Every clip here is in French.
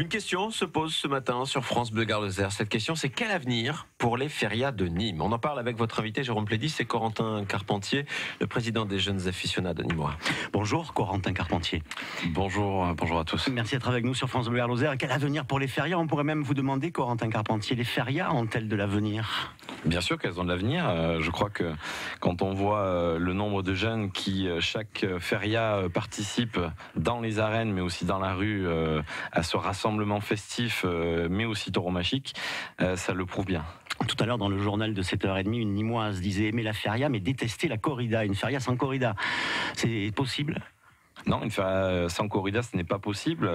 Une question se pose ce matin sur France Bleu Gard-Lozère. Cette question, c'est quel avenir pour les férias de Nîmes? On en parle avec votre invité Jérôme Plédis et Corentin Carpentier, le président des jeunes aficionados nîmois. Bonjour Corentin Carpentier. Bonjour à tous. Merci d'être avec nous sur France Bleu Gard-Lozère. Quel avenir pour les férias? On pourrait même vous demander, Corentin Carpentier, les férias ont-elles de l'avenir? Bien sûr qu'elles ont de l'avenir. Je crois que quand on voit le nombre de jeunes qui, chaque feria, participent dans les arènes, mais aussi dans la rue, à ce rassemblement festif, mais aussi tauromachique, ça le prouve bien. Tout à l'heure, dans le journal de 7h30, une Nîmoise disait aimer la feria, mais détester la corrida. Une feria sans corrida, c'est possible? Non, une feria sans corrida, ce n'est pas possible.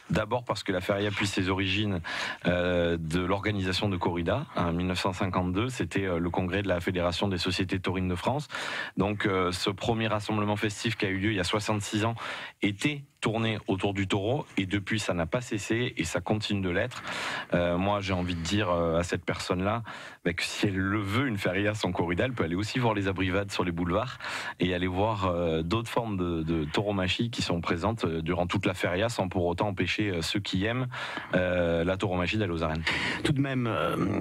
D'abord parce que la feria puise ses origines de l'organisation de corrida. En 1952, c'était le congrès de la Fédération des sociétés taurines de France. Donc ce premier rassemblement festif qui a eu lieu il y a 66 ans était tourné autour du taureau, et depuis ça n'a pas cessé et ça continue de l'être. Moi j'ai envie de dire à cette personne-là que si elle le veut, une feria sans corrida, elle peut aller aussi voir les abrivades sur les boulevards et aller voir d'autres formes de tauromachie qui sont présentes durant toute la feria, sans pour autant empêcher ceux qui aiment la tauromachie d'aller aux arènes. Tout de même,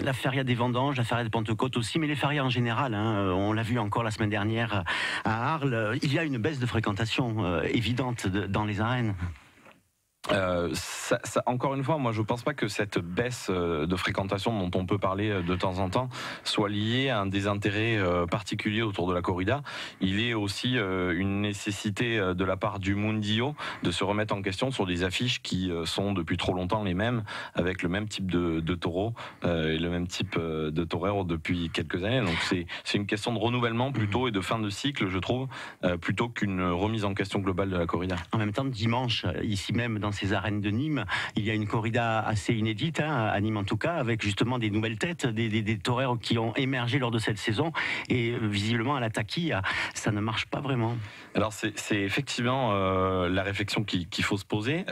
la feria des vendanges, la feria de Pentecôte aussi, mais les ferias en général, on l'a vu encore la semaine dernière à Arles, il y a une baisse de fréquentation évidente dans les arènes. Encore une fois, moi je pense pas que cette baisse de fréquentation dont on peut parler de temps en temps soit liée à un désintérêt particulier autour de la corrida. Il est aussi une nécessité de la part du Mundio de se remettre en question sur des affiches qui sont depuis trop longtemps les mêmes, avec le même type de taureau et le même type de torero depuis quelques années. Donc c'est une question de renouvellement plutôt et de fin de cycle, je trouve, plutôt qu'une remise en question globale de la corrida. En même temps, dimanche, ici même dans ces arènes de Nîmes, il y a une corrida assez inédite, à Nîmes en tout cas, avec justement des nouvelles têtes, des toreros qui ont émergé lors de cette saison, et visiblement à la taquilla, ça ne marche pas vraiment. Alors c'est effectivement la réflexion qu'il faut se poser,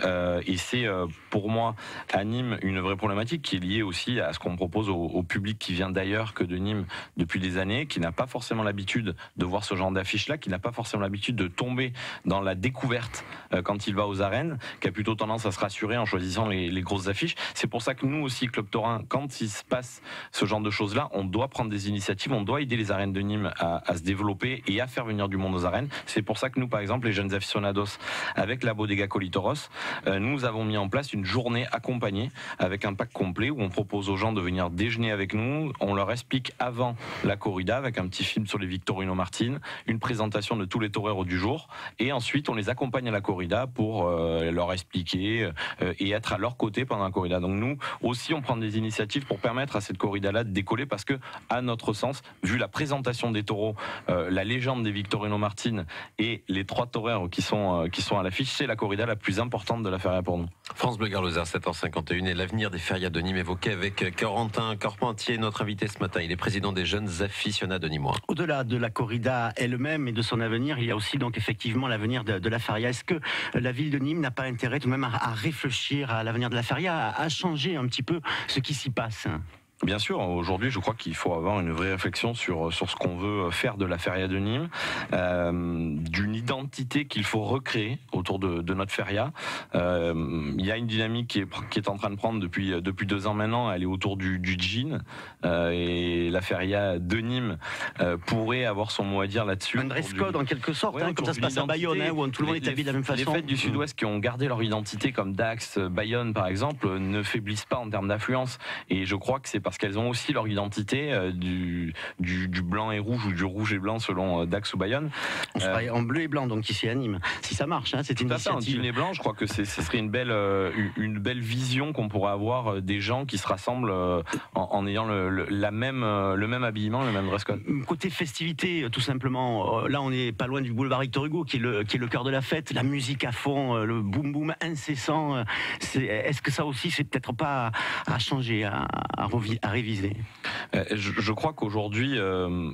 et c'est pour moi à Nîmes une vraie problématique qui est liée aussi à ce qu'on propose au public qui vient d'ailleurs que de Nîmes depuis des années, qui n'a pas forcément l'habitude de voir ce genre d'affiche-là, qui n'a pas forcément l'habitude de tomber dans la découverte quand il va aux arènes, qui a plutôt tendance à se rassurer en choisissant les grosses affiches. C'est pour ça que nous aussi, Club Taurin, quand il se passe ce genre de choses-là, on doit prendre des initiatives, on doit aider les arènes de Nîmes à se développer et à faire venir du monde aux arènes. C'est pour ça que nous, par exemple, les jeunes aficionados, avec la Bodega Colitoros, nous avons mis en place une journée accompagnée avec un pack complet où on propose aux gens de venir déjeuner avec nous. On leur explique avant la corrida avec un petit film sur les Victorino Martins, une présentation de tous les toreros du jour, et ensuite on les accompagne à la corrida pour leur expliquer et être à leur côté pendant la corrida. Donc nous aussi on prend des initiatives pour permettre à cette corrida-là de décoller, parce que à notre sens, vu la présentation des taureaux, la légende des Victorino Martins et les trois toreros qui sont à l'affiche, c'est la corrida la plus importante de la feria pour nous. France Bleu Gard-Lozère, 7h51, et l'avenir des ferias de Nîmes évoqué avec Corentin Carpentier, notre invité ce matin. Il est président des jeunes aficionados nîmois. Au-delà de la corrida elle-même et de son avenir, il y a aussi donc effectivement l'avenir de la feria. Est-ce que la ville de Nîmes n'a pas intérêt tout de même à réfléchir à l'avenir de la feria, à changer un petit peu ce qui s'y passe? Bien sûr, aujourd'hui, je crois qu'il faut avoir une vraie réflexion sur ce qu'on veut faire de la feria de Nîmes, d'une identité qu'il faut recréer autour de notre feria. Il y a une dynamique qui est en train de prendre depuis 2 ans maintenant. Elle est autour du gin, et la feria de Nîmes pourrait avoir son mot à dire là-dessus. Un dress code en quelque sorte, comme ça se passe à Bayonne, où tout le monde est habillé de la même façon. Les fêtes du Sud-Ouest qui ont gardé leur identité, comme Dax, Bayonne par exemple, ne faiblissent pas en termes d'affluence. Et je crois que c'est parce qu'elles ont aussi leur identité du blanc et rouge, ou du rouge et blanc selon Dax ou Bayonne. On serait en bleu et blanc donc ici à Nîmes, si ça marche, c'est une initiative. En jean et blanc, je crois que ce serait une belle vision qu'on pourrait avoir des gens qui se rassemblent en ayant le même habillement, le même dress code. Côté festivité, tout simplement, là on n'est pas loin du boulevard Victor Hugo qui est le cœur de la fête, la musique à fond, le boum boum incessant. Est-ce que ça aussi c'est peut-être pas à changer, à réviser? Je crois qu'aujourd'hui,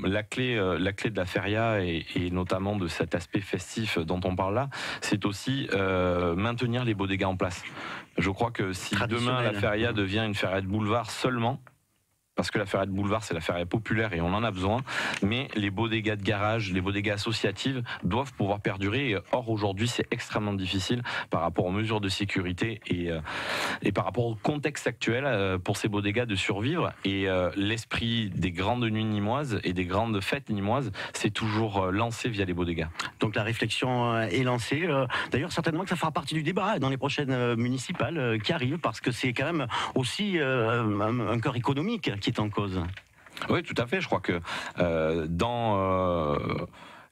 la clé de la feria et notamment de cet aspect festif dont on parle là, c'est aussi maintenir les bodegas en place. Je crois que si demain la feria devient une feria de boulevard seulement, parce que la feria de boulevard, c'est la feria populaire et on en a besoin, mais les bodegas de garage, les bodegas associatives doivent pouvoir perdurer. Or, aujourd'hui, c'est extrêmement difficile par rapport aux mesures de sécurité et par rapport au contexte actuel pour ces bodegas de survivre. Et l'esprit des grandes nuits nîmoises et des grandes fêtes nîmoises, c'est toujours lancé via les bodegas. Donc la réflexion est lancée. D'ailleurs, certainement que ça fera partie du débat dans les prochaines municipales qui arrivent, parce que c'est quand même aussi un cœur économique qui est en cause. Oui, tout à fait. Je crois que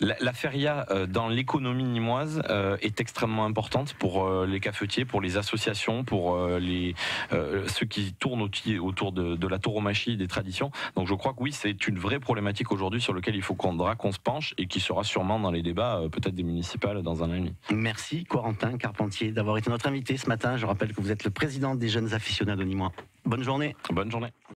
la feria dans l'économie nîmoise est extrêmement importante pour les cafetiers, pour les associations, pour ceux qui tournent autour de la tauromachie, des traditions. Donc je crois que oui, c'est une vraie problématique aujourd'hui sur laquelle il faudra qu'on se penche et qui sera sûrement dans les débats peut-être des municipales dans un an et demi. Merci Corentin Carpentier d'avoir été notre invité ce matin. Je rappelle que vous êtes le président des jeunes aficionados nîmois. Bonne journée. Bonne journée.